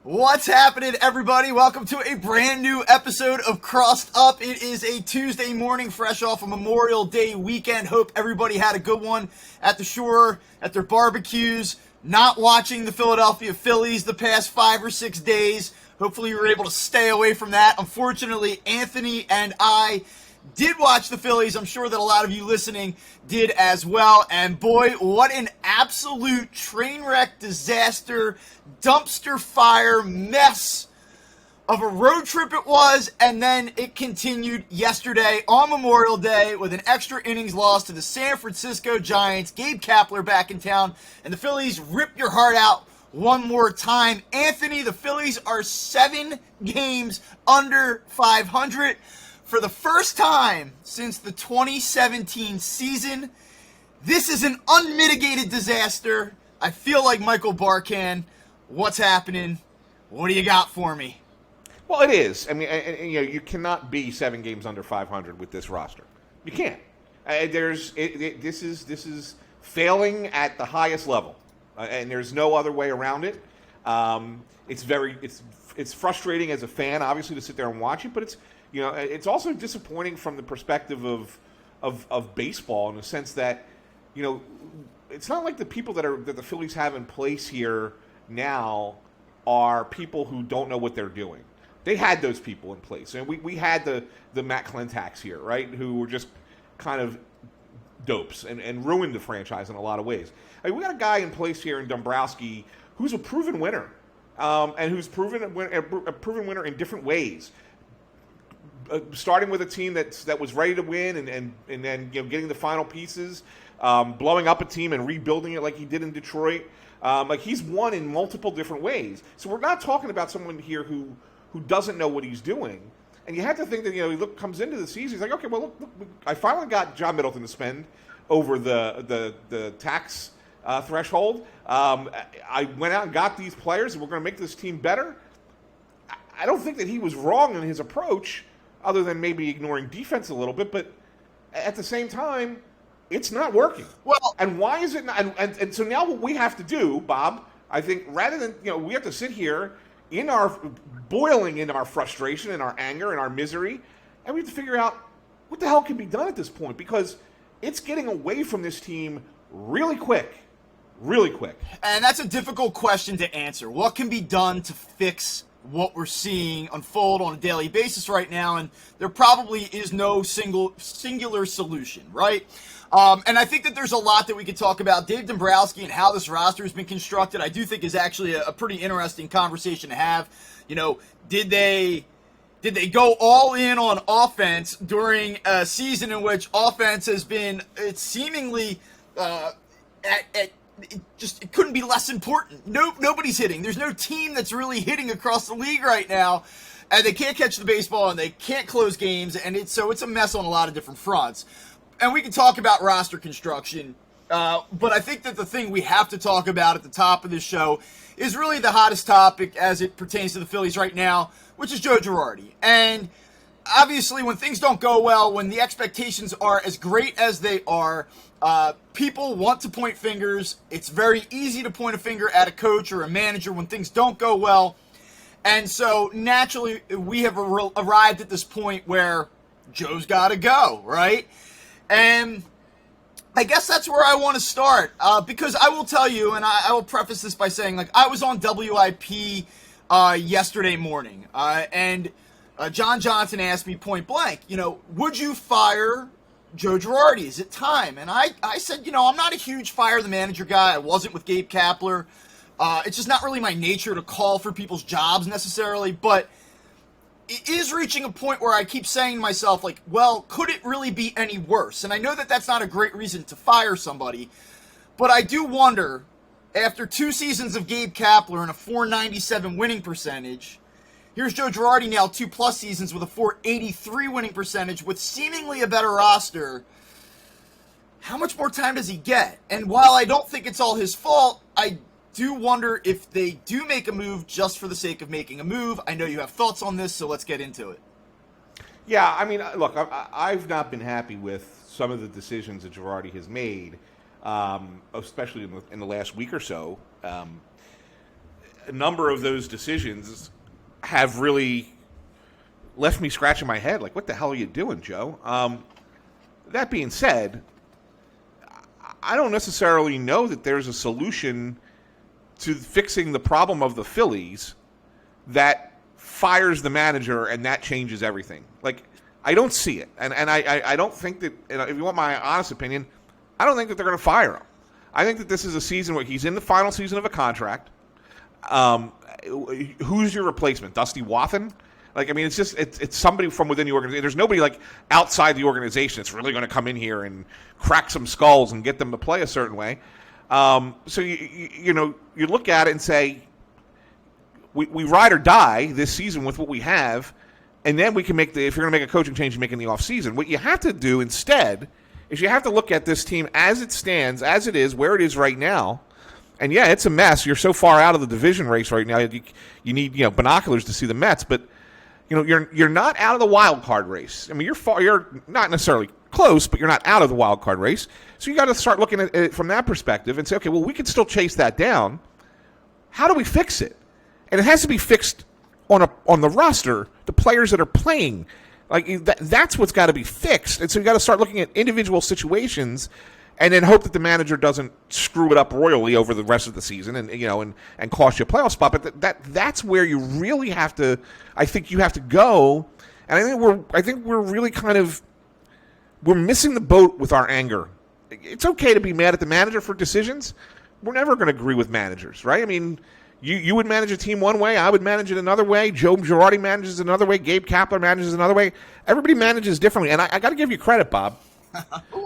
What's happening, everybody? Welcome to a brand new episode of Crossed Up. It is a Tuesday morning, fresh off a Memorial Day weekend. Hope everybody had a good one at the shore, at their barbecues, not watching the Philadelphia Phillies the past 5 or 6 days. Hopefully you were able to stay away from that. Unfortunately, Anthony and I did watch the Phillies. I'm sure that a lot of you listening did as well. And boy, what an absolute train wreck, disaster, dumpster fire mess of a road trip it was. And then it continued yesterday on Memorial Day with an extra innings loss to the San Francisco Giants. Gabe Kapler back in town, and the Phillies rip your heart out one more time. Anthony, the Phillies are 7 games under 500. For the first time since the 2017 season, this is an unmitigated disaster. I feel like Michael Barkan. What's happening? What do you got for me? Well, it is. I mean, you cannot be 7 games under 500 with this roster. You can't. This is failing at the highest level, and there's no other way around it. It's frustrating as a fan, obviously, to sit there and watch it, but it's also disappointing from the perspective of baseball, in the sense that, it's not like the people that the Phillies have in place here now are people who don't know what they're doing. They had those people in place, and we had the Matt Clentacks here, right, who were just kind of dopes and ruined the franchise in a lot of ways. I mean, we got a guy in place here in Dombrowski who's a proven winner, and who's a proven winner in different ways. Starting with a team that was ready to win, and then getting the final pieces, blowing up a team and rebuilding it like he did in Detroit. He's won in multiple different ways. So we're not talking about someone here who doesn't know what he's doing. And you have to think that he comes into the season, he's like, okay, well, look, I finally got John Middleton to spend over the tax threshold. I went out and got these players, and we're going to make this team better. I don't think that he was wrong in his approach, other than maybe ignoring defense a little bit, but at the same time, it's not working. Well, and why is it not? And so now what we have to do, Bob, I think, rather than, we have to sit here boiling in our frustration and our anger and our misery, and we have to figure out what the hell can be done at this point, because it's getting away from this team really quick. Really quick. And that's a difficult question to answer. What can be done to fix what we're seeing unfold on a daily basis right now? And there probably is no singular solution, right? And I think that there's a lot that we could talk about. Dave Dombrowski and how this roster has been constructed, I do think is actually a pretty interesting conversation to have. Did they go all in on offense during a season in which offense has been seemingly it couldn't be less important. Nobody's hitting. There's no team that's really hitting across the league right now, and they can't catch the baseball, and they can't close games, and it's a mess on a lot of different fronts. And we can talk about roster construction, but I think that the thing we have to talk about at the top of this show is really the hottest topic as it pertains to the Phillies right now, which is Joe Girardi. And obviously, when things don't go well, when the expectations are as great as they are, people want to point fingers. It's very easy to point a finger at a coach or a manager when things don't go well. And so, naturally, we have arrived at this point where Joe's got to go, right? And I guess that's where I want to start, because I will tell you, and I will preface this by saying, I was on WIP yesterday morning, and John Johnson asked me point blank, would you fire Joe Girardi? Is it time? And I said, I'm not a huge fire the manager guy. I wasn't with Gabe Kapler. It's just not really my nature to call for people's jobs necessarily, but it is reaching a point where I keep saying to myself, well, could it really be any worse? And I know that that's not a great reason to fire somebody, but I do wonder, after 2 seasons of Gabe Kapler and a .497 winning percentage, here's Joe Girardi now 2+ seasons with a .483 winning percentage with seemingly a better roster. How much more time does he get? And while I don't think it's all his fault, I do wonder if they do make a move just for the sake of making a move. I know you have thoughts on this, so let's get into it. Yeah, I mean, look, I've not been happy with some of the decisions that Girardi has made, especially in the last week or so. a number of those decisions have really left me scratching my head. Like, what the hell are you doing, Joe? That being said, I don't necessarily know that there's a solution to fixing the problem of the Phillies that fires the manager and that changes everything. Like, I don't see it. And I don't think that, if you want my honest opinion, I don't think that they're going to fire him. I think that this is a season where he's in the final season of a contract. Who's your replacement? Dusty Wathan? Like, I mean, it's somebody from within the organization. There's nobody like outside the organization that's really going to come in here and crack some skulls and get them to play a certain way. So you look at it and say, we ride or die this season with what we have, and then we can make if you're going to make a coaching change, you make it in the offseason. What you have to do instead is you have to look at this team as it stands, as it is, where it is right now. And yeah, it's a mess. You're so far out of the division race right now. You need binoculars to see the Mets, but you're not out of the wild card race. I mean, you're not necessarily close, but you're not out of the wild card race. So you got to start looking at it from that perspective and say, okay, well, we can still chase that down. How do we fix it? And it has to be fixed on the roster, the players that are playing. Like that's what's got to be fixed. And so you got to start looking at individual situations, and then hope that the manager doesn't screw it up royally over the rest of the season, and cost you a playoff spot. But that's where you really have to. I think you have to go, and I think we're really we're missing the boat with our anger. It's okay to be mad at the manager for decisions. We're never going to agree with managers, right? I mean, you would manage a team one way, I would manage it another way. Joe Girardi manages another way. Gabe Kapler manages another way. Everybody manages differently, and I got to give you credit, Bob.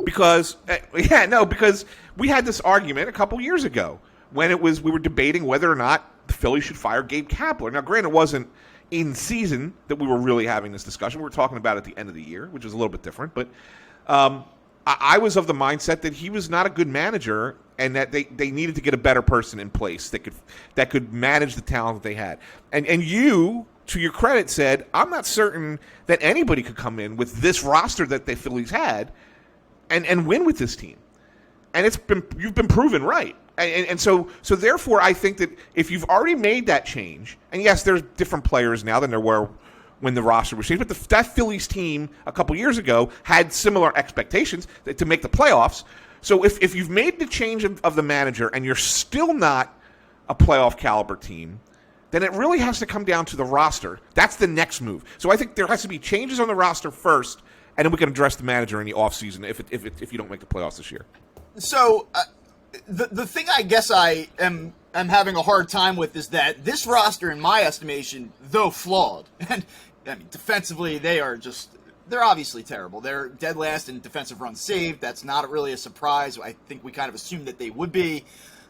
Because we had this argument a couple years ago when we were debating whether or not the Phillies should fire Gabe Kapler. Now, granted, it wasn't in season that we were really having this discussion. We were talking about it at the end of the year, which was a little bit different. But I was of the mindset that he was not a good manager, and that they needed to get a better person in place that could manage the talent that they had. And you, to your credit, said, I'm not certain that anybody could come in with this roster that the Phillies had and win with this team. And you've been proven right. And so therefore, I think that if you've already made that change, and yes, there's different players now than there were when the roster was changed, but that Phillies team a couple years ago had similar expectations to make the playoffs. So if you've made the change of the manager and you're still not a playoff caliber team, then it really has to come down to the roster. That's the next move. So I think there has to be changes on the roster first, and then we can address the manager in the offseason if you don't make the playoffs this year. So the thing I guess I am having a hard time with is that this roster, in my estimation, though flawed, and I mean defensively they're obviously terrible. They're dead last in defensive runs saved. That's not really a surprise. I think we kind of assumed that they would be.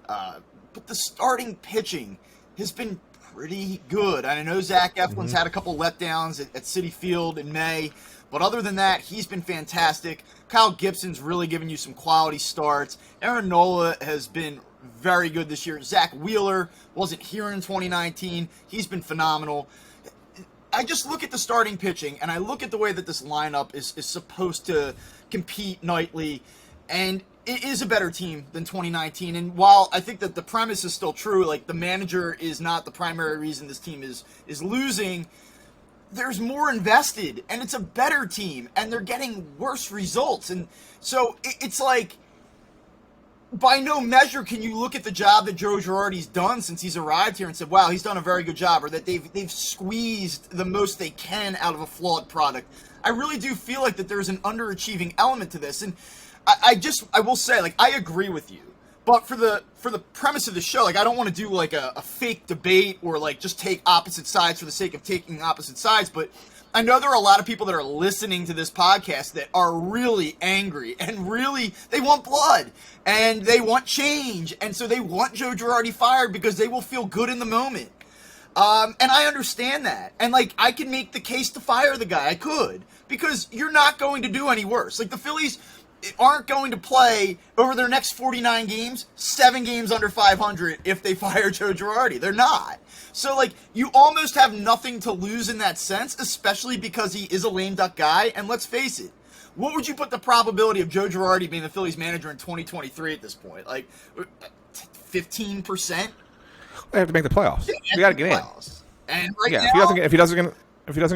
But the starting pitching has been pretty good. I know Zach Eflin's had a couple letdowns at Citi Field in May, but other than that, he's been fantastic. Kyle Gibson's really given you some quality starts. Aaron Nola has been very good this year. Zach Wheeler wasn't here in 2019. He's been phenomenal. I just look at the starting pitching, and I look at the way that this lineup is supposed to compete nightly, and it is a better team than 2019. And while I think that the premise is still true, like the manager is not the primary reason this team is losing, there's more invested, and it's a better team, and they're getting worse results. And so it's like, by no measure can you look at the job that Joe Girardi's done since he's arrived here and said, wow, he's done a very good job, or that they've squeezed the most they can out of a flawed product. I really do feel like that there's an underachieving element to this. And I will say, like, I agree with you. But for the premise of the show, like, I don't want to do like a fake debate or like just take opposite sides for the sake of taking opposite sides. But I know there are a lot of people that are listening to this podcast that are really angry and really, they want blood and they want change. And so they want Joe Girardi fired because they will feel good in the moment. And I understand that. And like, I can make the case to fire the guy. I could, because you're not going to do any worse. Like, the Phillies aren't going to play over their next 49 games, 7 games under 500 if they fire Joe Girardi. They're not. So, like, you almost have nothing to lose in that sense, especially because he is a lame duck guy. And let's face it, what would you put the probability of Joe Girardi being the Phillies manager in 2023 at this point? Like, 15%? They have to make the playoffs. Yeah, We got to get in. And right Yeah, now, if he doesn't get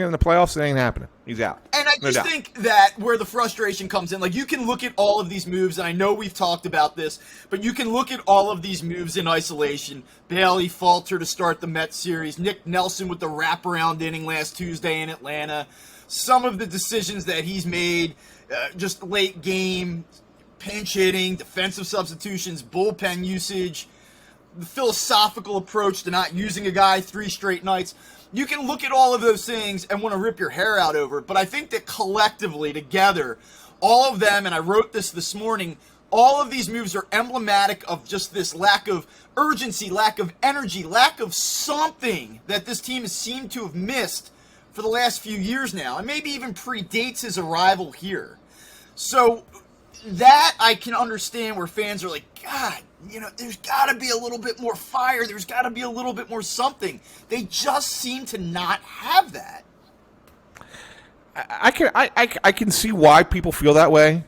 in the playoffs, it ain't happening. He's out. And I just think that where the frustration comes in, like you can look at all of these moves, and I know we've talked about this, but you can look at all of these moves in isolation. Bailey Falter to start the Mets series, Nick Nelson with the wraparound inning last Tuesday in Atlanta, some of the decisions that he's made, just late game, pinch hitting, defensive substitutions, bullpen usage, the philosophical approach to not using a guy 3 straight nights. You can look at all of those things and want to rip your hair out over it, but I think that collectively, together, all of them, and I wrote this morning, all of these moves are emblematic of just this lack of urgency, lack of energy, lack of something that this team has seemed to have missed for the last few years now, and maybe even predates his arrival here. So that I can understand where fans are like, God, there's got to be a little bit more fire. There's got to be a little bit more something. They just seem to not have that. I can see why people feel that way.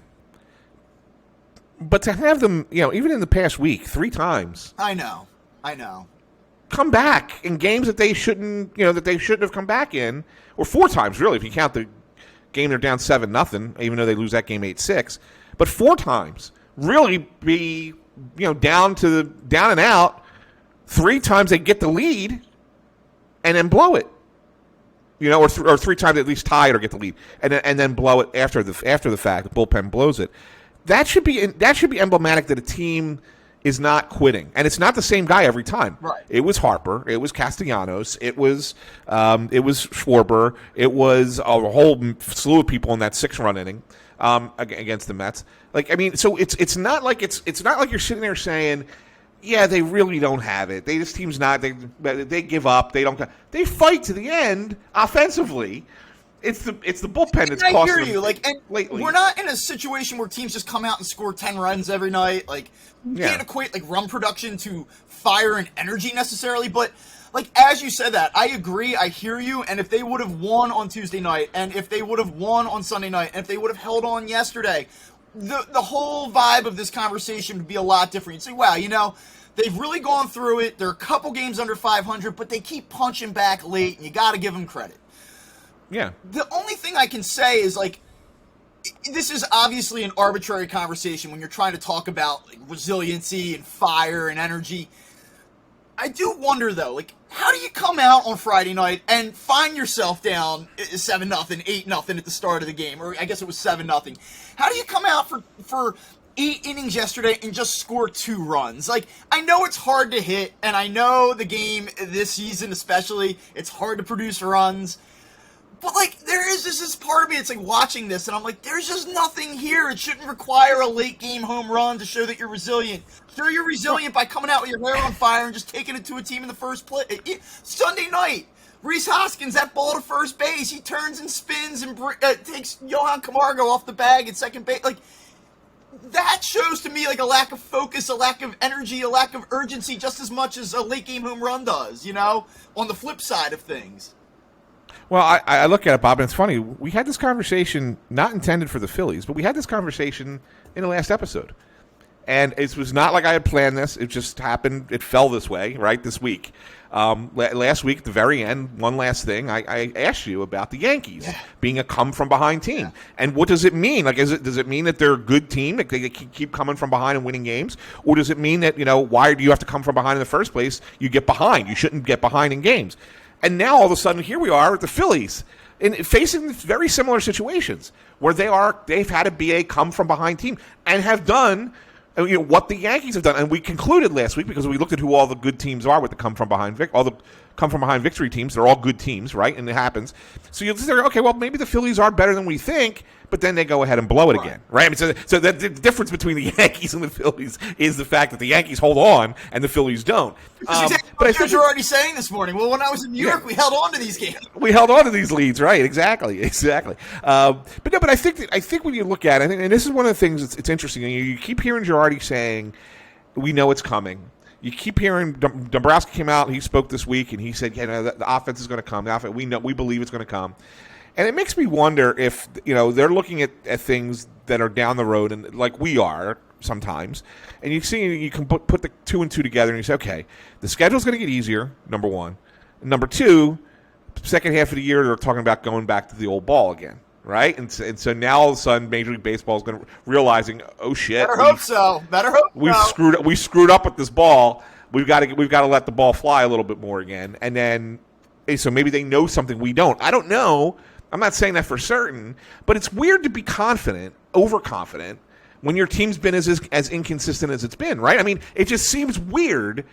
But to have them, even in the past week, 3 times. I know. Come back in games that they shouldn't have come back in, or 4 times really, if you count the game they're down 7-0, even though they lose that game 8-6. But 4 times really be down and out. 3 times they get the lead and then blow it, or 3 times at least tie it or get the lead and then blow it after the fact. The bullpen blows it. That should be emblematic that a team is not quitting, and it's not the same guy every time. Right. It was Harper, it was Castellanos, it was Schwarber, it was a whole slew of people in that 6-run inning against the Mets. So it's not like you're sitting there saying, yeah, they really don't have it. This team's not. They give up. They fight to the end offensively. It's the bullpen that's costing them. I hear you. Lately. We're not in a situation where teams just come out and score 10 runs every night. You can't equate run production to fire and energy necessarily. But as you said that, I agree. I hear you. And if they would have won on Tuesday night, and if they would have won on Sunday night, and if they would have held on yesterday, the whole vibe of this conversation would be a lot different. You'd say, wow, they've really gone through it. They're a couple games under 500, but they keep punching back late, and you got to give them credit. Yeah. The only thing I can say is, this is obviously an arbitrary conversation when you're trying to talk about resiliency and fire and energy. I do wonder, though, how do you come out on Friday night and find yourself down 7-0, 8-0 at the start of the game? Or I guess it was 7-0. How do you come out for 8 innings yesterday and just score 2 runs? I know it's hard to hit, and I know the game this season especially, it's hard to produce runs. But, there is just this part of me, it's watching this, and I'm there's just nothing here. It shouldn't require a late-game home run to show that you're resilient. Sure, you're resilient by coming out with your hair on fire and just taking it to a team in the first play. Sunday night, Rhys Hoskins, that ball to first base, he turns and spins and takes Johan Camargo off the bag at second base. That shows to me, a lack of focus, a lack of energy, a lack of urgency, just as much as a late-game home run does, on the flip side of things. Well, I look at it, Bob, and it's funny. We had this conversation, not intended for the Phillies, but we had this conversation in the last episode. And it was not like I had planned this. It just happened. It fell this way, right, this week. Last week, at the very end, one last thing, I asked you about the Yankees being a come-from-behind team. Yeah. And what does it mean? Does it mean that they're a good team, that they keep coming from behind and winning games? Or does it mean that, why do you have to come from behind in the first place? You get behind. You shouldn't get behind in games. And now, all of a sudden, here we are at the Phillies, facing very similar situations where they've had to be a come-from-behind team and have done what the Yankees have done. And we concluded last week, because we looked at who all the good teams are with the come-from-behind victory teams. They're all good teams, right? And it happens. So you'll say, okay, well, maybe the Phillies are better than we think, but then they go ahead and blow it again, right? So the difference between the Yankees and the Phillies is the fact that the Yankees hold on and the Phillies don't. Exactly what you were already saying this morning. Well, when I was in New York, we held on to these games. We held on to these leads, right? Exactly. But I think when you look at it, and this is one of the things it's interesting. You keep hearing Girardi saying, "We know it's coming." You keep hearing Dombrowski came out. He spoke this week, and he said, the offense is going to come. We believe it's going to come. And it makes me wonder if they're looking at things that are down the road, and like we are, sometimes, and you can put the 2 and 2 together, and you say, okay, the schedule's going to get easier. Number one, number two, second half of the year they're talking about going back to the old ball again, right? And so now all of a sudden Major League Baseball is going to realizing, oh shit, Better hope so. We screwed up with this ball. We've got to let the ball fly a little bit more again, and then so maybe they know something we don't. I don't know. I'm not saying that for certain, but it's weird to be confident, overconfident, when your team's been as inconsistent as it's been, right? I mean, it just seems weird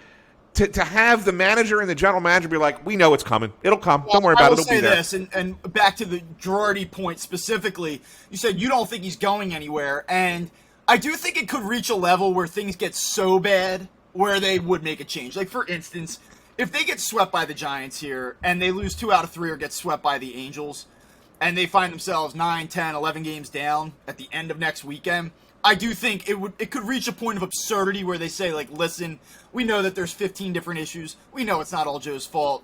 to have the manager and the general manager be like, we know it's coming. It'll come. Don't worry about it. It'll be there. I will say this, and back to the Girardi point specifically, you said you don't think he's going anywhere, and I do think it could reach a level where things get so bad where they would make a change. Like, for instance, if they get swept by the Giants here and they lose 2 out of 3 or get swept by the Angels, and they find themselves 9, 10, 11 games down at the end of next weekend, I do think it could reach a point of absurdity where they say, like, listen, we know that there's 15 different issues. We know it's not all Joe's fault.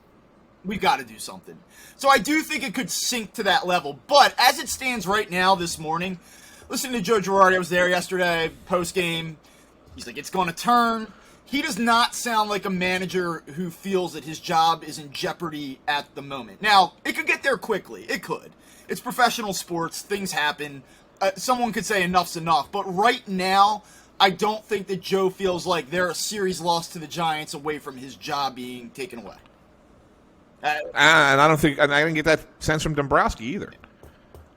We've got to do something. So I do think it could sink to that level. But as it stands right now this morning, listening to Joe Girardi, I was there yesterday, post-game. He's like, it's going to turn. He does not sound like a manager who feels that his job is in jeopardy at the moment. Now, it could get there quickly. It could. It's professional sports. Things happen. Someone could say enough's enough. But right now, I don't think that Joe feels like they're a series loss to the Giants away from his job being taken away. And I didn't get that sense from Dombrowski either.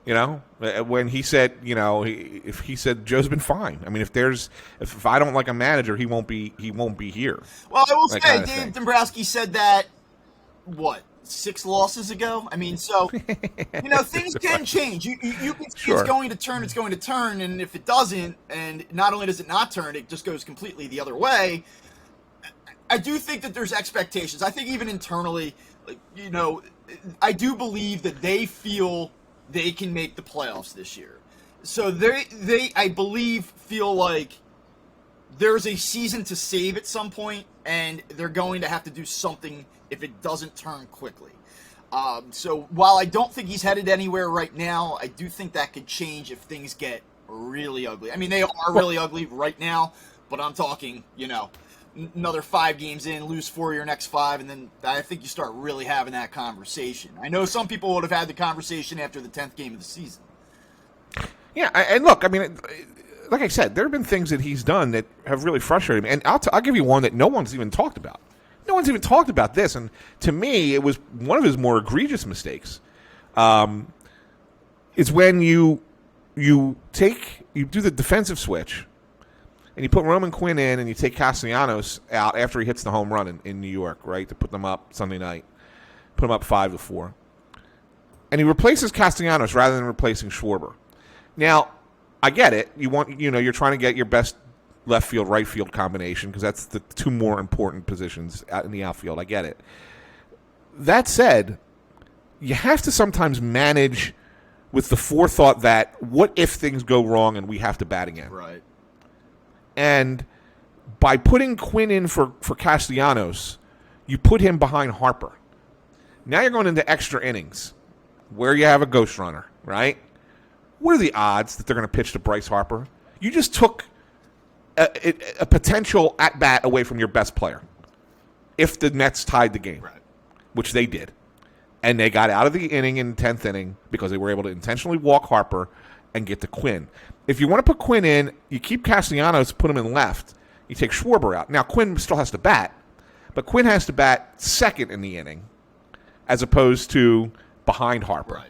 You know, when he said, you know, if he said Joe's been fine. I mean, if I don't like a manager, he won't be here. Well, I will say, Dave Dombrowski said that 6 losses ago. I mean, so you know, things can change. You can see it's going to turn, and if it doesn't, and not only does it not turn, it just goes completely the other way. I do think that there's expectations. I think even internally, like, you know, I do believe that they feel they can make the playoffs this year. So they I believe feel like there's a season to save at some point, and they're going to have to do something if it doesn't turn quickly. So while I don't think he's headed anywhere right now, I do think that could change if things get really ugly. I mean, they are really ugly right now, but I'm talking, you know, another 5 games in, lose 4 of your next 5, and then I think you start really having that conversation. I know some people would have had the conversation after the 10th game of the season. Yeah, and look, I mean, like I said, there have been things that he's done that have really frustrated me, and I'll give you one that no one's even talked about. No one's even talked about this, and to me, it was one of his more egregious mistakes. Is when you do the defensive switch, and you put Roman Quinn in, and you take Castellanos out after he hits the home run in New York, right, to put them up Sunday night, put them up 5-4, and he replaces Castellanos rather than replacing Schwarber. Now, I get it. You're trying to get your best left field, right field combination because that's the 2 more important positions out in the outfield. I get it. That said, you have to sometimes manage with the forethought that what if things go wrong and we have to bat again? Right. And by putting Quinn in for Castellanos, you put him behind Harper. Now you're going into extra innings where you have a ghost runner, right? What are the odds that they're going to pitch to Bryce Harper? You just took a potential at-bat away from your best player if the Nets tied the game, right, which they did. And they got out of the inning in the 10th inning because they were able to intentionally walk Harper and get to Quinn. If you want to put Quinn in, you keep Castellanos, put him in left, you take Schwarber out. Now, Quinn still has to bat, but Quinn has to bat second in the inning as opposed to behind Harper. Right.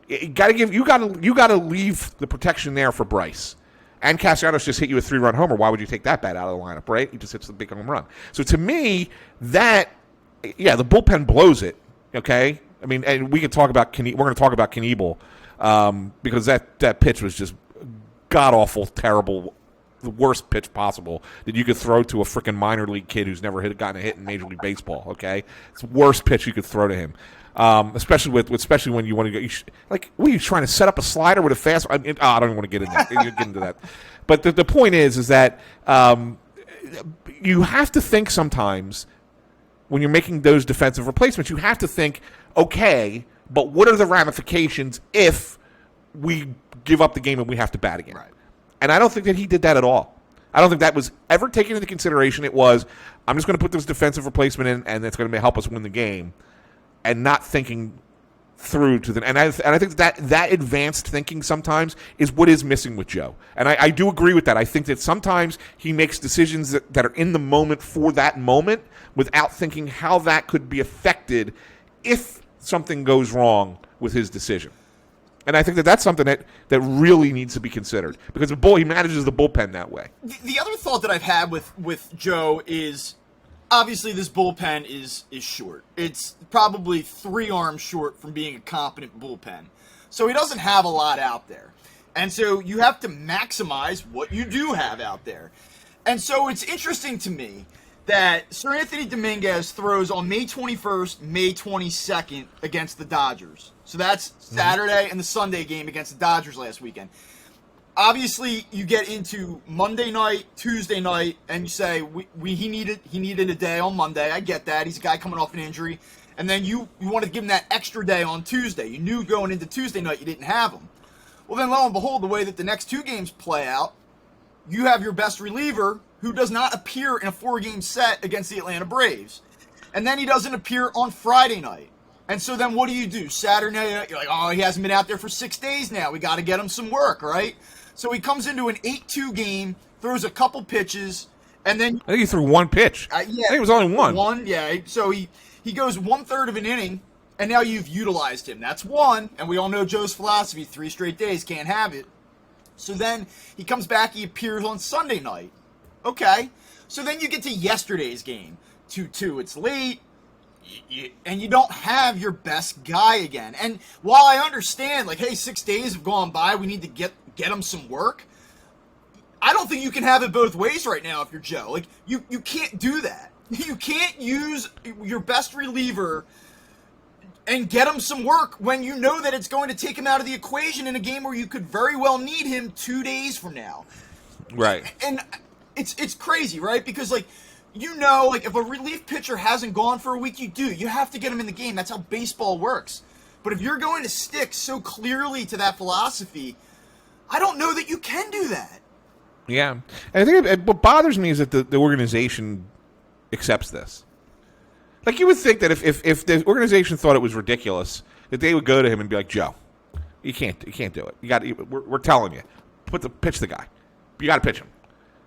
You got to leave the protection there for Bryce. And Castellanos just hit you a 3-run homer. Why would you take that bat out of the lineup, right? He just hits the big home run. So to me, the bullpen blows it. Okay, I mean, and we can talk about we're going to talk about Knievel because that pitch was just god awful, terrible, the worst pitch possible that you could throw to a freaking minor league kid who's never gotten a hit in Major League Baseball. Okay, it's the worst pitch you could throw to him. Especially when you want to go, what are you trying to set up a slider with a fast? I don't even want to get into that. You get into that. But the point is that you have to think sometimes when you're making those defensive replacements. You have to think, okay, but what are the ramifications if we give up the game and we have to bat again? Right. And I don't think that he did that at all. I don't think that was ever taken into consideration. It was, I'm just going to put this defensive replacement in, and it's going to help us win the game, and not thinking through to the. And I think that advanced thinking sometimes is what is missing with Joe. And I do agree with that. I think that sometimes he makes decisions that are in the moment for that moment without thinking how that could be affected if something goes wrong with his decision. And I think that that's something that really needs to be considered because he manages the bullpen that way. The other thought that I've had with Joe is obviously this bullpen is short. It's probably 3 arms short from being a competent bullpen. So he doesn't have a lot out there. And so you have to maximize what you do have out there. And so it's interesting to me that Sir Anthony Dominguez throws on May 21st, May 22nd against the Dodgers. So that's Saturday and the Sunday game against the Dodgers last weekend. Obviously, you get into Monday night, Tuesday night, and you say he needed a day on Monday. I get that. He's a guy coming off an injury. And then you wanted to give him that extra day on Tuesday. You knew going into Tuesday night you didn't have him. Well, then lo and behold, the way that the next 2 games play out, you have your best reliever who does not appear in a 4-game set against the Atlanta Braves. And then he doesn't appear on Friday night. And so then what do? Saturday night, you're like, oh, he hasn't been out there for 6 days now. We got to get him some work, right? So he comes into an 8-2 game, throws a couple pitches, and then... I think he threw 1 pitch. Yeah. I think it was only 1. 1, yeah. So he goes 1/3 of an inning, and now you've utilized him. That's 1, and we all know Joe's philosophy, 3 straight days, can't have it. So then he comes back, he appears on Sunday night. Okay. So then you get to yesterday's game. 2-2, it's late. And you don't have your best guy again. And while I understand, like, hey, 6 days have gone by, we need to get him some work, I don't think you can have it both ways right now if you're Joe. Like, you can't do that. You can't use your best reliever and get him some work when you know that it's going to take him out of the equation in a game where you could very well need him 2 days from now. Right. And it's crazy, right? Because, like, you know, like, if a relief pitcher hasn't gone for a week, you have to get him in the game. That's how baseball works. But if you're going to stick so clearly to that philosophy, I don't know that you can do that. Yeah. And I think what bothers me is that the organization accepts this. Like, you would think that if the organization thought it was ridiculous, that they would go to him and be like, Joe, you can't do it. We're telling you, pitch the guy. You got to pitch him.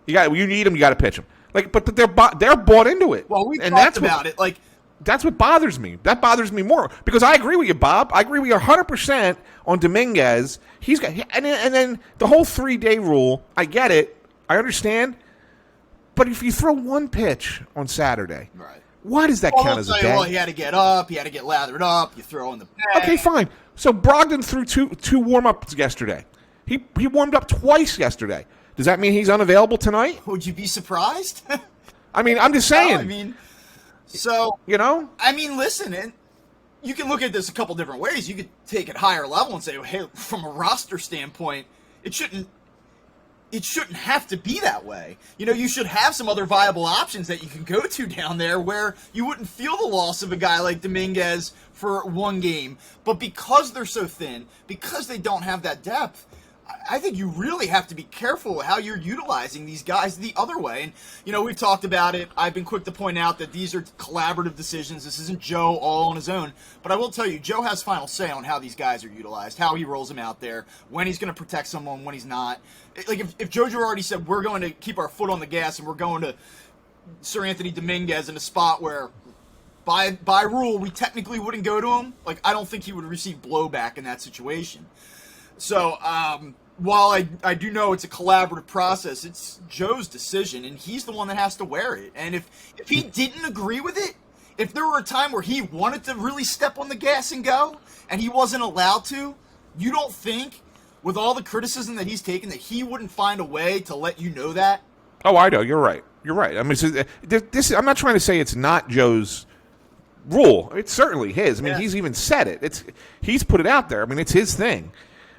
You need him. You got to pitch him. Like, but they're bought into it. Well, we talked about it. Like, that's what bothers me. That bothers me more because I agree with you, Bob. I agree with you 100% on Dominguez. He's got, and then the whole 3-day rule. I get it. I understand. But if you throw 1 pitch on Saturday, right? Why does that count as a day? Well, he had to get up. He had to get lathered up. You throw in the bag. Okay, fine. So Brogdon threw two warm-ups yesterday. He warmed up twice yesterday. Does that mean he's unavailable tonight? Would you be surprised? I mean, I'm just saying. No, I mean, so, you know? I mean, listen, and you can look at this a couple different ways. You could take it higher level and say, hey, from a roster standpoint, it shouldn't have to be that way. You know, you should have some other viable options that you can go to down there where you wouldn't feel the loss of a guy like Dominguez for 1 game. But because they're so thin, because they don't have that depth, I think you really have to be careful how you're utilizing these guys the other way. And, you know, we've talked about it. I've been quick to point out that these are collaborative decisions. This isn't Joe all on his own. But I will tell you, Joe has final say on how these guys are utilized, how he rolls them out there, when he's going to protect someone, when he's not. Like, if Joe Girardi said, we're going to keep our foot on the gas and we're going to Sir Anthony Dominguez in a spot where, by rule, we technically wouldn't go to him, like, I don't think he would receive blowback in that situation. So, while I do know it's a collaborative process, it's Joe's decision, and he's the one that has to wear it. And if he didn't agree with it, if there were a time where he wanted to really step on the gas and go, and he wasn't allowed to, you don't think, with all the criticism that he's taken, that he wouldn't find a way to let you know that? Oh, I know. You're right. You're right. I mean, I'm not trying to say it's not Joe's rule. It's certainly his. I mean, He's even said it. He's put it out there. I mean, it's his thing.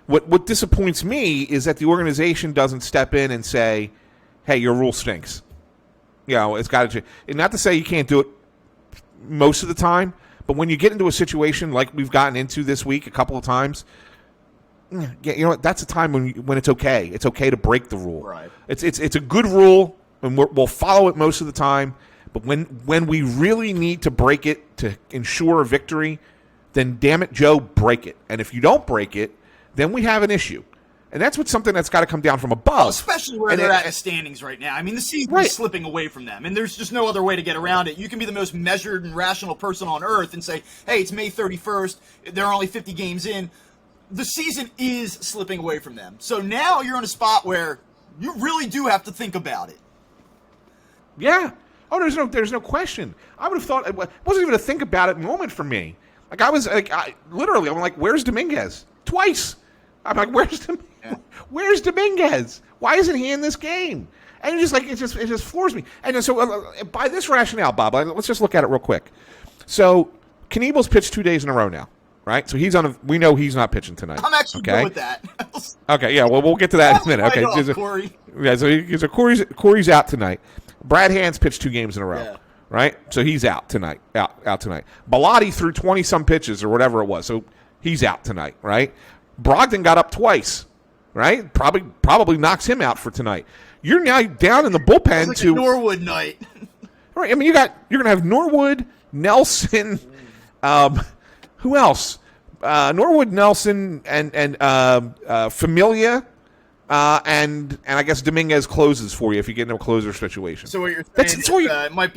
What disappoints me is that the organization doesn't step in and say, hey, your rule stinks. You know, it's got to change. And not to say you can't do it most of the time, but when you get into a situation like we've gotten into this week a couple of times, yeah, you know what? That's a time when it's okay. It's okay to break the rule. Right. It's a good rule, and we'll follow it most of the time. But when we really need to break it to ensure a victory, then damn it, Joe, break it. And if you don't break it, then we have an issue. And that's something that's got to come down from above. Well, especially where they're at standings right now. I mean, the season is slipping away from them, and there's just no other way to get around it. You can be the most measured and rational person on earth and say, hey, it's May 31st, there are only 50 games in. The season is slipping away from them. So now you're in a spot where you really do have to think about it. Yeah. Oh, there's no question. I would have thought, it wasn't even a think about it moment for me. Like, I was, like, literally, I'm like, where's Dominguez? Twice. I'm like, where's Dominguez? Why isn't he in this game? And it just floors me. And so by this rationale, Bob, let's just look at it real quick. So Knievel's pitched 2 days in a row now, right? So we know he's not pitching tonight. I'm actually good with that. Okay, yeah, well, we'll get to that in a minute. Okay, Corey. Yeah, so Corey's out tonight. Brad Hand's pitched 2 games in a row. Yeah. Right? So he's out tonight. Out tonight. Bellotti threw 20-some pitches or whatever it was. So he's out tonight, right? Brogdon got up twice, right? Probably knocks him out for tonight. You're now down in the bullpen like a Norwood night. Right. I mean, you're going to have Norwood, Nelson, who else? Norwood, Nelson, and Familia. And I guess Dominguez closes for you if you get into a closer situation. So what you're saying is it might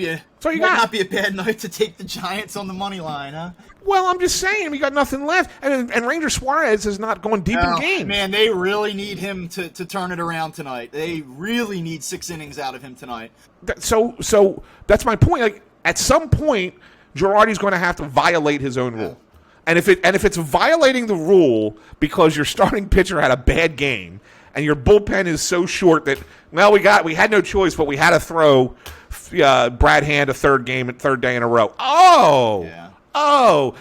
not be a bad night to take the Giants on the money line, huh? Well, I'm just saying, we got nothing left. And Ranger Suarez is not going deep in games. Man, they really need him to turn it around tonight. They really need 6 innings out of him tonight. So that's my point. Like, at some point, Girardi's going to have to violate his own rule. And if it's violating the rule because your starting pitcher had a bad game, and your bullpen is so short that, well, we had no choice, but we had to throw Brad Hand a third day in a row.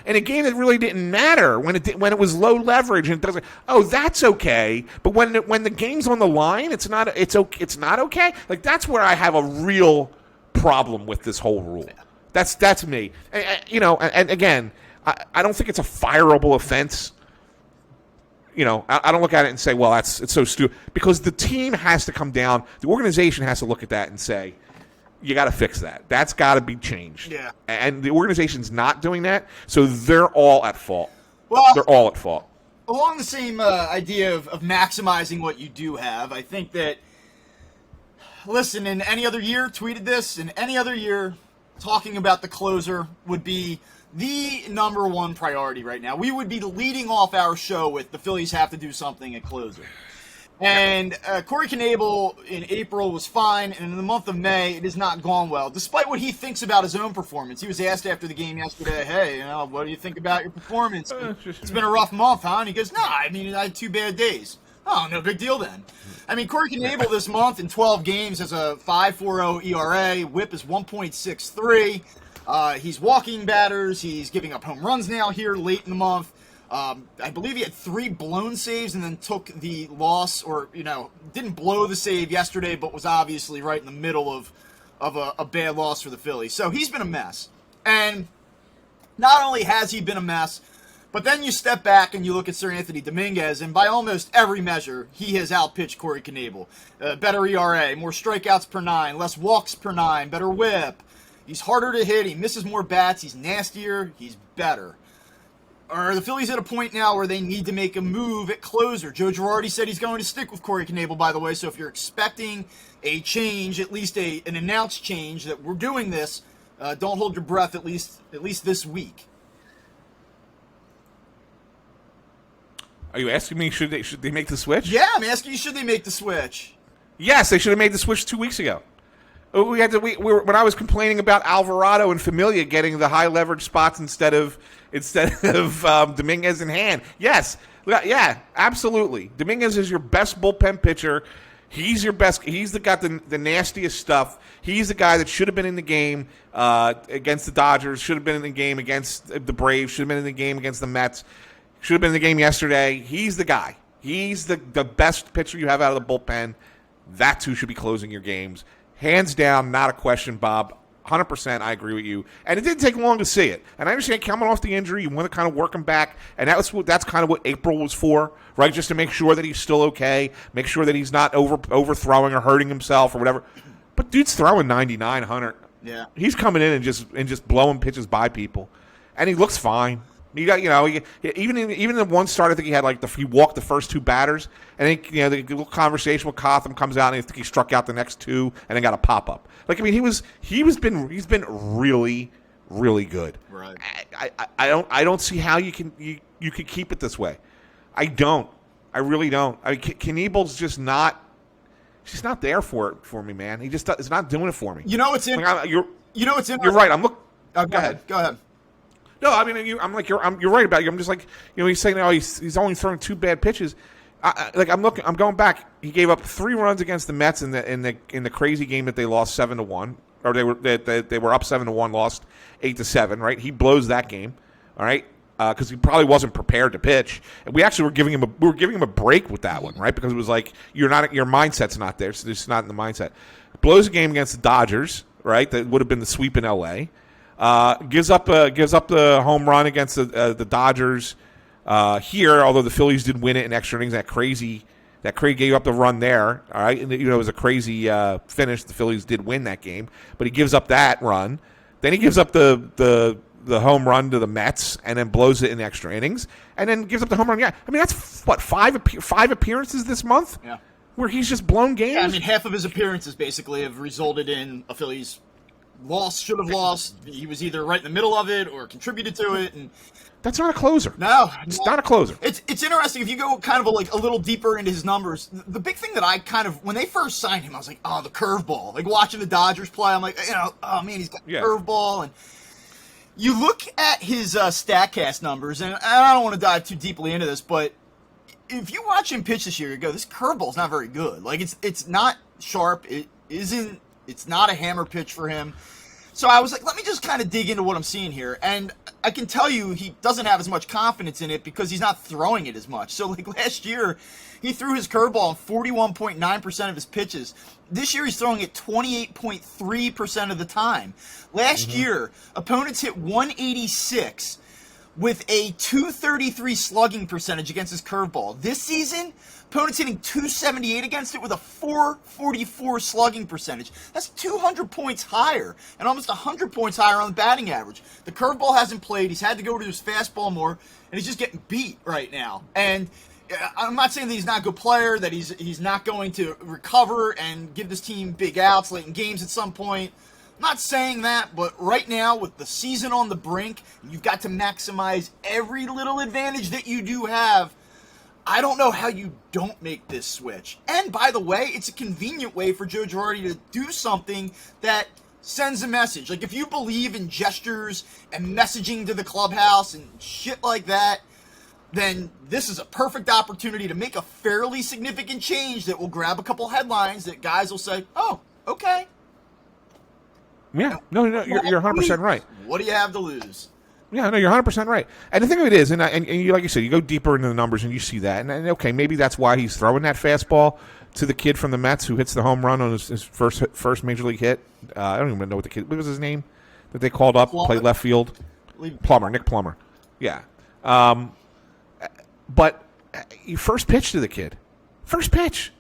In a game that really didn't matter when it was low leverage and it doesn't. Oh, that's okay. But when the game's on the line, it's not okay. Like, that's where I have a real problem with this whole rule. That's me. And again, I don't think it's a fireable offense. I don't look at it and say, well, it's so stupid. Because the team has to come down. The organization has to look at that and say, you got to fix that. That's got to be changed. Yeah. And the organization's not doing that, so they're all at fault. Well, they're all at fault. Along the same idea of maximizing what you do have, I think that, listen, in any other year, tweeted this, in any other year, talking about the closer would be the number one priority right now. We would be leading off our show with the Phillies have to do something at closer. And Corey Knebel in April was fine, and in the month of May, it has not gone well, despite what he thinks about his own performance. He was asked after the game yesterday, hey, what do you think about your performance? It's been a rough month, huh? And he goes, I had 2 bad days. Oh, no big deal then. I mean, Corey Knebel this month in 12 games has a 5.40 ERA. WHIP is 1.63. He's walking batters. He's giving up home runs now here late in the month. I believe he had 3 blown saves and then took the loss, or, didn't blow the save yesterday, but was obviously right in the middle of a bad loss for the Phillies. So he's been a mess. And not only has he been a mess, but then you step back and you look at Sir Anthony Dominguez, and by almost every measure, he has outpitched Corey Knebel. Better ERA, more strikeouts per 9, less walks per 9, better WHIP. He's harder to hit. He misses more bats. He's nastier. He's better. Are the Phillies at a point now where they need to make a move at closer? Joe Girardi said he's going to stick with Corey Knebel, by the way. So if you're expecting a change, at least an announced change that we're doing this, don't hold your breath at least this week. Are you asking me should they make the switch? Yeah, I'm asking you, should they make the switch? Yes, they should have made the switch 2 weeks ago. When I was complaining about Alvarado and Familia getting the high leverage spots instead of Dominguez in Hand. Yes, yeah, absolutely. Dominguez is your best bullpen pitcher. He's your best. He's got the nastiest stuff. He's the guy that should have been in the game against the Dodgers. Should have been in the game against the Braves. Should have been in the game against the Mets. Should have been in the game yesterday. He's the guy. He's the best pitcher you have out of the bullpen. That's who should be closing your games. Hands down, not a question, Bob. 100%, I agree with you. And it didn't take long to see it. And I understand coming off the injury, you want to kind of work him back. And that's kind of what April was for, right? Just to make sure that he's still okay, make sure that he's not overthrowing or hurting himself or whatever. But dude's throwing 99, 100. Yeah. He's coming in and just blowing pitches by people. And he looks fine. You got, even in the one start, I think he had he walked the first two batters, and then the little conversation with Cotham comes out, and I think he struck out the next two, and then got a pop up. He's been really, really good. Right. I don't see how you could keep it this way. I don't. I really don't. I mean, Knievel's just not. She's not there for me, man. He just is not doing it for me. You know what's in? You're interesting. You're right. Go ahead. Go ahead. No, I mean, you're right about you. I'm just he's saying, he's only throwing 2 bad pitches. I'm going back. He gave up 3 runs against the Mets in the crazy game that they lost 7-1, or they were up 7-1, lost 8-7. Right? He blows that game. All right, because he probably wasn't prepared to pitch. And we actually were giving him a break with that one, right? Because it was like your mindset's not there, so it's not in the mindset. Blows a game against the Dodgers, right? That would have been the sweep in L.A. Gives up the home run against the Dodgers here, although the Phillies did win it in extra innings. That crazy gave up the run there. All right, and it was a crazy finish. The Phillies did win that game, but he gives up that run. Then he gives up the home run to the Mets, and then blows it in extra innings, and then gives up the home run. Yeah, I mean that's what 5 appearances this month. Yeah, where he's just blown games. Yeah, I mean half of his appearances basically have resulted in a Phillies loss, should have lost. He was either right in the middle of it or contributed to it, and that's not a closer. No, it's not a closer. It's interesting if you go kind of a little deeper into his numbers. The big thing that I kind of, when they first signed him, I was like, oh, the curveball. Like watching the Dodgers play, I'm like, oh man, he's got the curveball. And you look at his StatCast numbers, and I don't want to dive too deeply into this, but if you watch him pitch this year, you go, this curveball's not very good. Like it's not sharp. It's not a hammer pitch for him. So I was like, let me just kind of dig into what I'm seeing here. And I can tell you he doesn't have as much confidence in it because he's not throwing it as much. So like last year, he threw his curveball on 41.9% of his pitches. This year, he's throwing it 28.3% of the time. Last year, opponents hit 186 with a 233 slugging percentage against his curveball. This season, opponents hitting 278 against it with a 444 slugging percentage. That's 200 points higher and almost 100 points higher on the batting average. The curveball hasn't played. He's had to go to his fastball more, and he's just getting beat right now. And I'm not saying that he's not a good player, that he's not going to recover and give this team big outs late in games at some point. I'm not saying that, but right now, with the season on the brink, you've got to maximize every little advantage that you do have. I don't know how you don't make this switch. And by the way, it's a convenient way for Joe Girardi to do something that sends a message. Like if you believe in gestures and messaging to the clubhouse and shit like that, then this is a perfect opportunity to make a fairly significant change that will grab a couple headlines that guys will say, oh, okay. Yeah, no, you're 100% right. What do you have to lose? Yeah, no, you're 100% right. And the thing of it is, and you, like you said, you go deeper into the numbers and you see that. And okay, maybe that's why he's throwing that fastball to the kid from the Mets who hits the home run on his first major league hit. I don't even know what what was his name that they called up, played left field? Plummer, Nick Plummer. Yeah. But you first pitch to the kid. First pitch.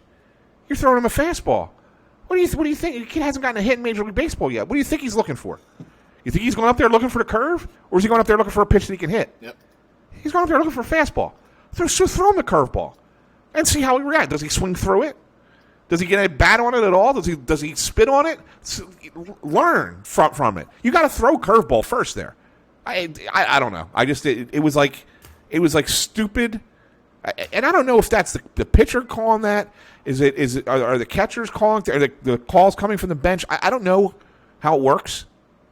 You're throwing him a fastball. What do you think? The kid hasn't gotten a hit in Major League Baseball yet. What do you think he's looking for? You think he's going up there looking for the curve? Or is he going up there looking for a pitch that he can hit? Yep. He's going up there looking for a fastball. So throw him the curveball and see how he reacts. Does he swing through it? Does he get a bat on it at all? Does he spit on it? Learn from it. You got to throw curveball first there. I don't know. It was like stupid. And I don't know if that's the pitcher calling that. Are the catchers calling? Are the calls coming from the bench? I don't know how it works.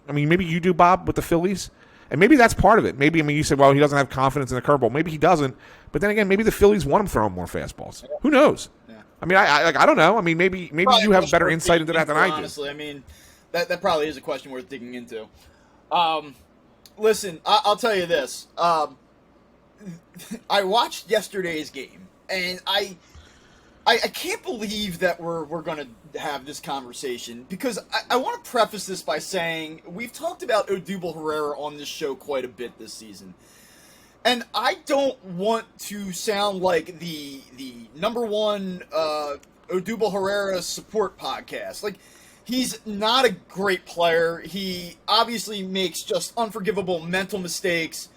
I mean, maybe you do, Bob, with the Phillies, and maybe that's part of it. Maybe you said, well, he doesn't have confidence in the curveball. Maybe he doesn't. But then again, maybe the Phillies want him throwing more fastballs. Yeah. Who knows? Yeah. I mean, I don't know. I mean, maybe you have better insight into that than I do. Honestly, I mean, that probably is a question worth digging into. Listen, I'll tell you this. I watched yesterday's game, and I can't believe that we're going to have this conversation, because I want to preface this by saying we've talked about Odubel Herrera on this show quite a bit this season. And I don't want to sound like the number one Odubel Herrera support podcast. Like, he's not a great player. He obviously makes just unforgivable mental mistakes.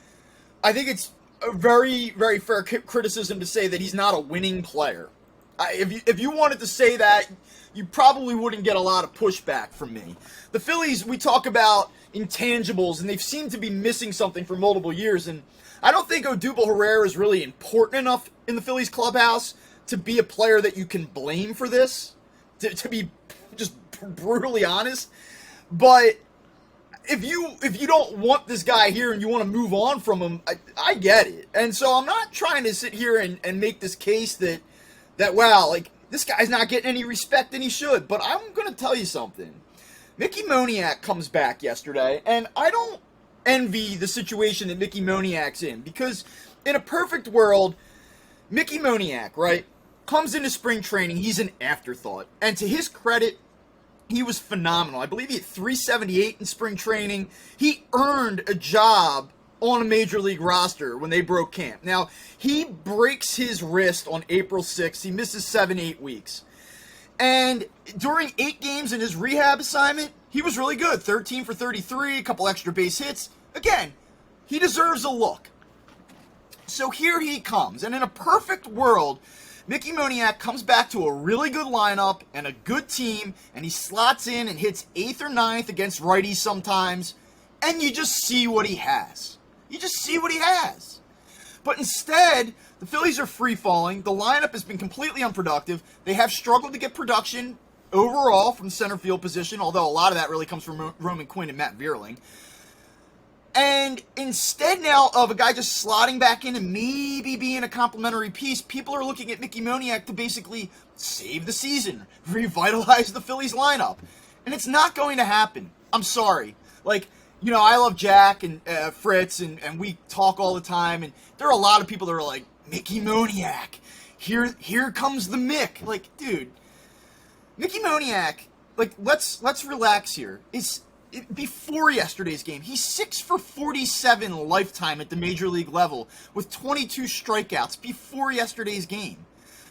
I think it's a very, very fair criticism to say that he's not a winning player. If you wanted to say that, you probably wouldn't get a lot of pushback from me. The Phillies, we talk about intangibles, and they've seemed to be missing something for multiple years, and I don't think Odubel Herrera is really important enough in the Phillies clubhouse to be a player that you can blame for this, to be just brutally honest. But if you don't want this guy here and you want to move on from him, I get it. And so I'm not trying to sit here and make this case that wow, like, this guy's not getting any respect and he should. But I'm going to tell you something. Mickey Moniak comes back yesterday, and I don't envy the situation that Mickey Moniak's in, because in a perfect world, Mickey Moniak, right, comes into spring training, he's an afterthought. And to his credit, he was phenomenal. I believe he hit 378 in spring training. He earned a job on a major league roster when they broke camp. Now, he breaks his wrist on April 6th. He misses 7-8 weeks. And during 8 games in his rehab assignment, he was really good. 13 for 33, a couple extra base hits. Again, he deserves a look. So here he comes. And in a perfect world, Mickey Moniak comes back to a really good lineup and a good team, and he slots in and hits 8th or 9th against righties sometimes, and you just see what he has. You just see what he has. But instead, the Phillies are free-falling. The lineup has been completely unproductive. They have struggled to get production overall from the center field position, although a lot of that really comes from Roman Quinn and Matt Vierling. And instead now of a guy just slotting back in and maybe being a complimentary piece, people are looking at Mickey Moniak to basically save the season, revitalize the Phillies lineup. And it's not going to happen. I'm sorry. Like, you know, I love Jack and Fritz, and we talk all the time, and there are a lot of people that are like, Mickey Moniak, here comes the Mick. Like, dude, Mickey Moniak, like, let's relax here. Before yesterday's game, he's 6 for 47 lifetime at the major league level with 22 strikeouts before yesterday's game.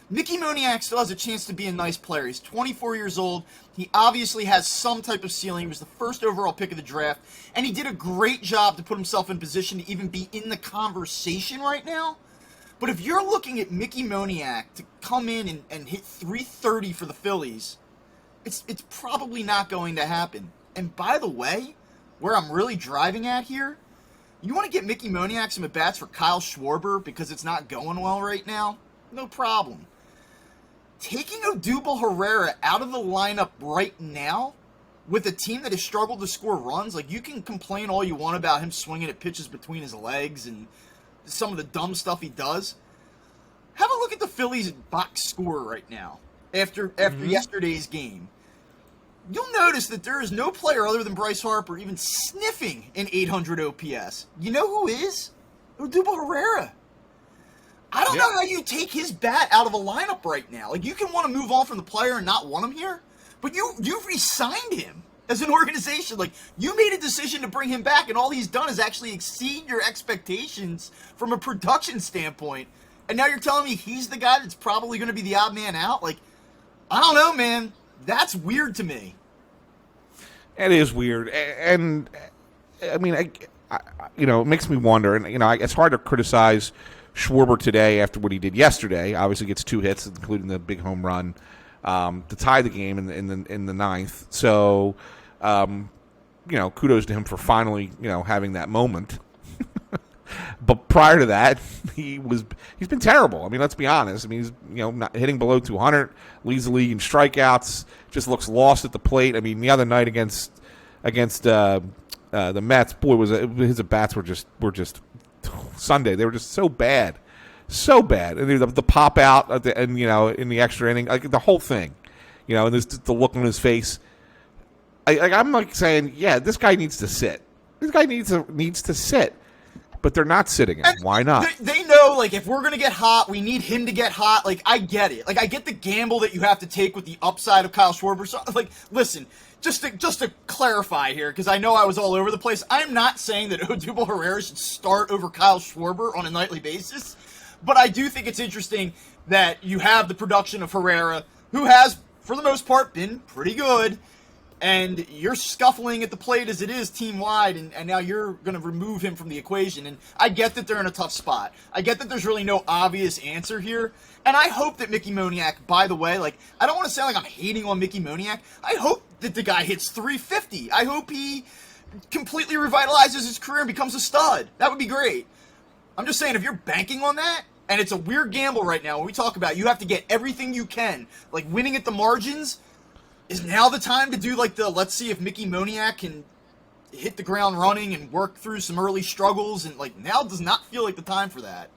Mickey Moniak still has a chance to be a nice player. He's 24 years old. He obviously has some type of ceiling. He was the first overall pick of the draft, and he did a great job to put himself in position to even be in the conversation right now. But if you're looking at Mickey Moniak to come in and hit 330 for the Phillies, it's probably not going to happen. And by the way, where I'm really driving at here, you want to get Mickey Moniak some at-bats for Kyle Schwarber because it's not going well right now? No problem. Taking Odubel Herrera out of the lineup right now with a team that has struggled to score runs, like, you can complain all you want about him swinging at pitches between his legs and some of the dumb stuff he does. Have a look at the Phillies box score right now after yesterday's game. You'll notice that there is no player other than Bryce Harper even sniffing an 800 OPS. You know who is? Odubel Herrera. I don't know how you take his bat out of a lineup right now. Like, you can want to move on from the player and not want him here, but you've re-signed him as an organization. Like, you made a decision to bring him back, and all he's done is actually exceed your expectations from a production standpoint. And now you're telling me he's the guy that's probably going to be the odd man out? Like, I don't know, man. That's weird to me. It is weird, and I mean, it makes me wonder. And it's hard to criticize Schwarber today after what he did yesterday. Obviously, gets 2 hits, including the big home run to tie the game in the ninth. So, kudos to him for finally having that moment. But prior to that, he's been terrible. I mean, let's be honest. I mean, he's not hitting below 200, leads the league in strikeouts, just looks lost at the plate. I mean, the other night against the Mets, boy, his at bats were just Sunday. They were just so bad, and the pop out in the extra inning, like the whole thing, and the look on his face. I'm like saying, yeah, this guy needs to sit. This guy needs to sit. But they're not sitting him. Why not? They know know, like, if we're going to get hot, we need him to get hot. Like, I get it. Like, I get the gamble that you have to take with the upside of Kyle Schwarber. So, like, listen, just to clarify here, because I know I was all over the place, I'm not saying that Odubel Herrera should start over Kyle Schwarber on a nightly basis, but I do think it's interesting that you have the production of Herrera, who has, for the most part, been pretty good, and you're scuffling at the plate as it is team-wide, and now you're going to remove him from the equation. And I get that they're in a tough spot. I get that there's really no obvious answer here. And I hope that Mickey Moniak, by the way, like, I don't want to sound like I'm hating on Mickey Moniak. I hope that the guy hits 350. I hope he completely revitalizes his career and becomes a stud. That would be great. I'm just saying, if you're banking on that, and it's a weird gamble right now when we talk about you have to get everything you can, like winning at the margins, is now the time to do like the let's see if Mickey Moniak can hit the ground running and work through some early struggles, and like now does not feel like the time for that.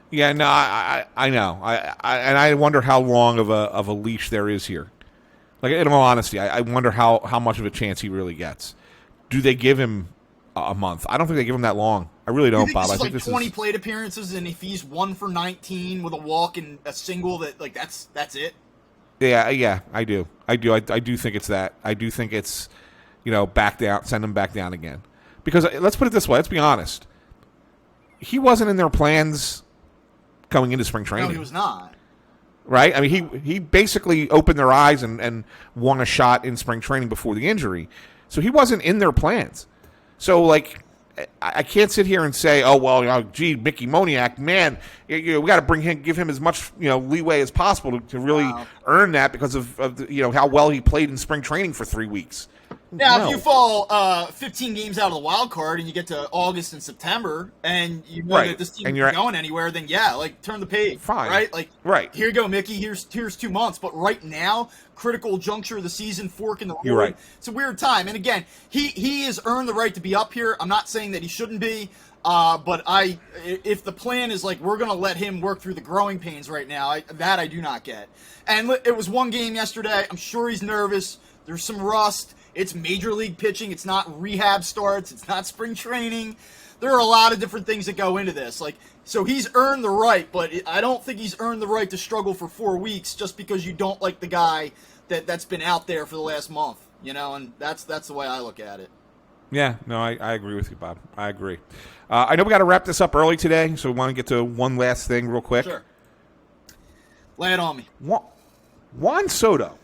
Yeah, no, I know. And I wonder how long of a leash there is here. Like, in all honesty, I wonder how much of a chance he really gets. Do they give him a month? I don't think they give him that long. I really don't, Bob. I think this is 20 plate appearances, and if he's 1 for 19 with a walk and a single, that's it. Yeah, I do. I do think it's that. I do think it's, back down, send him back down again. Because let's put it this way. Let's be honest. He wasn't in their plans coming into spring training. No, he was not. Right? I mean, he basically opened their eyes and won a shot in spring training before the injury. So he wasn't in their plans. So, like, I can't sit here and say, oh, well, gee, Mickey Moniak, man, we got to give him as much leeway as possible to really earn that because of how well he played in spring training for 3 weeks. Now, if you fall 15 games out of the wild card and you get to August and September and you know that this team isn't going anywhere, then turn the page. Fine. Right? Like, right. Here you go, Mickey. Here's 2 months. But right now, critical juncture of the season, fork in the road. You're right. It's a weird time. And again, he has earned the right to be up here. I'm not saying that he shouldn't be. But if the plan is like we're going to let him work through the growing pains right now, I do not get. And it was one game yesterday. I'm sure he's nervous. There's some rust. It's major league pitching. It's not rehab starts. It's not spring training. There are a lot of different things that go into this. So he's earned the right, but I don't think he's earned the right to struggle for 4 weeks just because you don't like the guy that's been out there for the last month. And that's the way I look at it. Yeah, no, I agree with you, Bob. I agree. I know we got to wrap this up early today, so we want to get to one last thing real quick. Sure. Lay it on me. Juan Soto.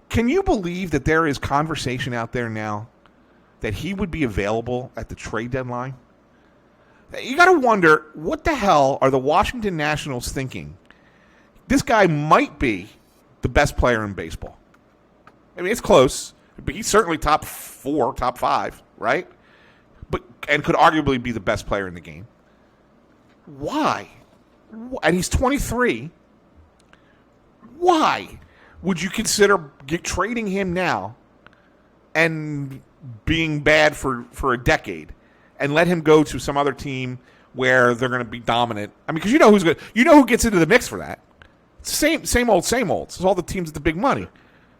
Can you believe that there is conversation out there now that he would be available at the trade deadline? You got to wonder, what the hell are the Washington Nationals thinking? This guy might be the best player in baseball. I mean, it's close, but he's certainly top 4, top 5, right? And could arguably be the best player in the game. Why? And he's 23. Why would you consider trading him now and being bad for a decade and let him go to some other team where they're going to be dominant? I mean, because who's good. Who gets into the mix for that. Same old. It's all the teams with the big money,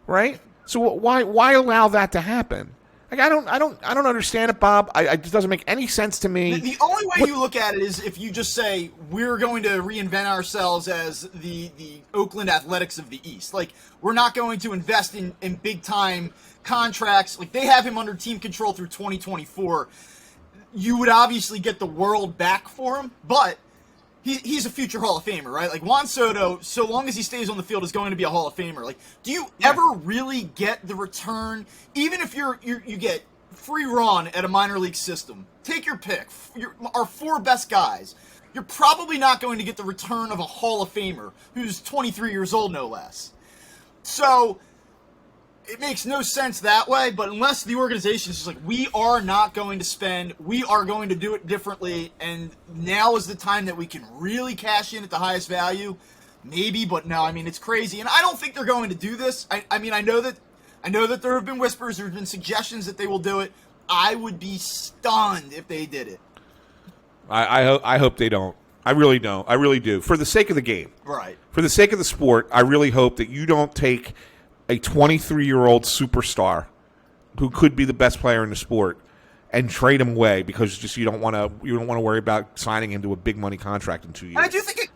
right? So why allow that to happen? Like, I don't understand it, Bob. It just doesn't make any sense to me. The only way you look at it is if you just say we're going to reinvent ourselves as the Oakland Athletics of the East. Like, we're not going to invest in big time contracts. Like, they have him under team control through 2024. You would obviously get the world back for him, but he's a future Hall of Famer, right? Like, Juan Soto, so long as he stays on the field, is going to be a Hall of Famer. Like, do you ever really get the return, even if you get free run at a minor league system? Take your pick. Our 4 best guys. You're probably not going to get the return of a Hall of Famer who's 23 years old, no less. So it makes no sense that way, but unless the organization is just like, we are not going to spend, we are going to do it differently, and now is the time that we can really cash in at the highest value, maybe, but no, I mean, it's crazy, and I don't think they're going to do this. I mean, I know that there have been whispers, there have been suggestions that they will do it. I would be stunned if they did it. I hope they don't. I really don't. I really do. For the sake of the game. Right. For the sake of the sport, I really hope that you don't take a 23-year-old superstar who could be the best player in the sport and trade him away because just you don't want to worry about signing him to a big money contract in 2 years. And I do think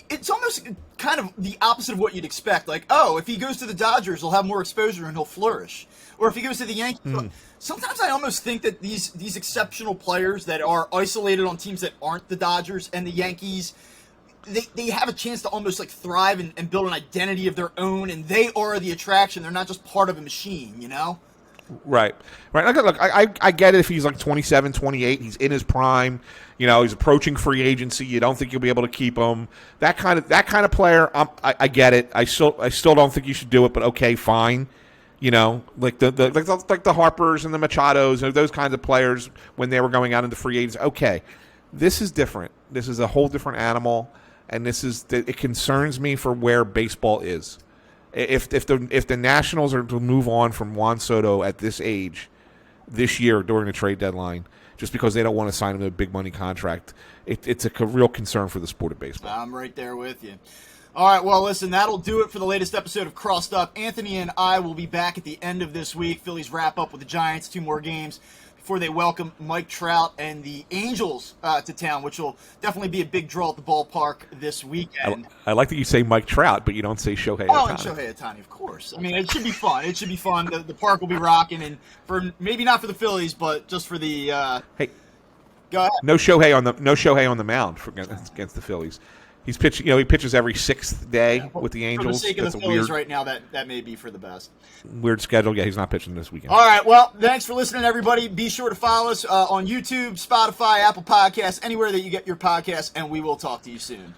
it's almost kind of the opposite of what you'd expect. Like, oh, if he goes to the Dodgers, he'll have more exposure and he'll flourish. Or if he goes to the Yankees, sometimes I almost think that these exceptional players that are isolated on teams that aren't the Dodgers and the Yankees, they have a chance to almost like thrive and build an identity of their own, and they are the attraction. They're not just part of a machine, you know? Right. Look, I get it if he's like 27, 28. He's in his prime. You know, he's approaching free agency. You don't think you'll be able to keep him. That kind of player, I get it. I still don't think you should do it, but okay, fine. You know, like the Harpers and the Machados and those kinds of players when they were going out into free agency. Okay, this is different. This is a whole different animal, and it concerns me for where baseball is. If the Nationals are to move on from Juan Soto at this age, this year during the trade deadline, just because they don't want to sign him to a big money contract, it's a real concern for the sport of baseball. I'm right there with you. All right, well, listen, that'll do it for the latest episode of Crossed Up. Anthony and I will be back at the end of this week. Phillies wrap up with the Giants, 2 more games before they welcome Mike Trout and the Angels to town, which will definitely be a big draw at the ballpark this weekend. I like that you say Mike Trout, but you don't say Shohei Ohtani. Oh, and Shohei Ohtani, of course. I mean, it should be fun. It should be fun. The park will be rocking, and for maybe not for the Phillies, but just for the. Hey, go ahead. No Shohei on the mound against the Phillies. He's pitching. You know, he pitches every 6th day with the Angels. For the sake of the Phillies right now, that may be for the best. Weird schedule. Yeah, he's not pitching this weekend. All right. Well, thanks for listening, everybody. Be sure to follow us on YouTube, Spotify, Apple Podcasts, anywhere that you get your podcasts, and we will talk to you soon.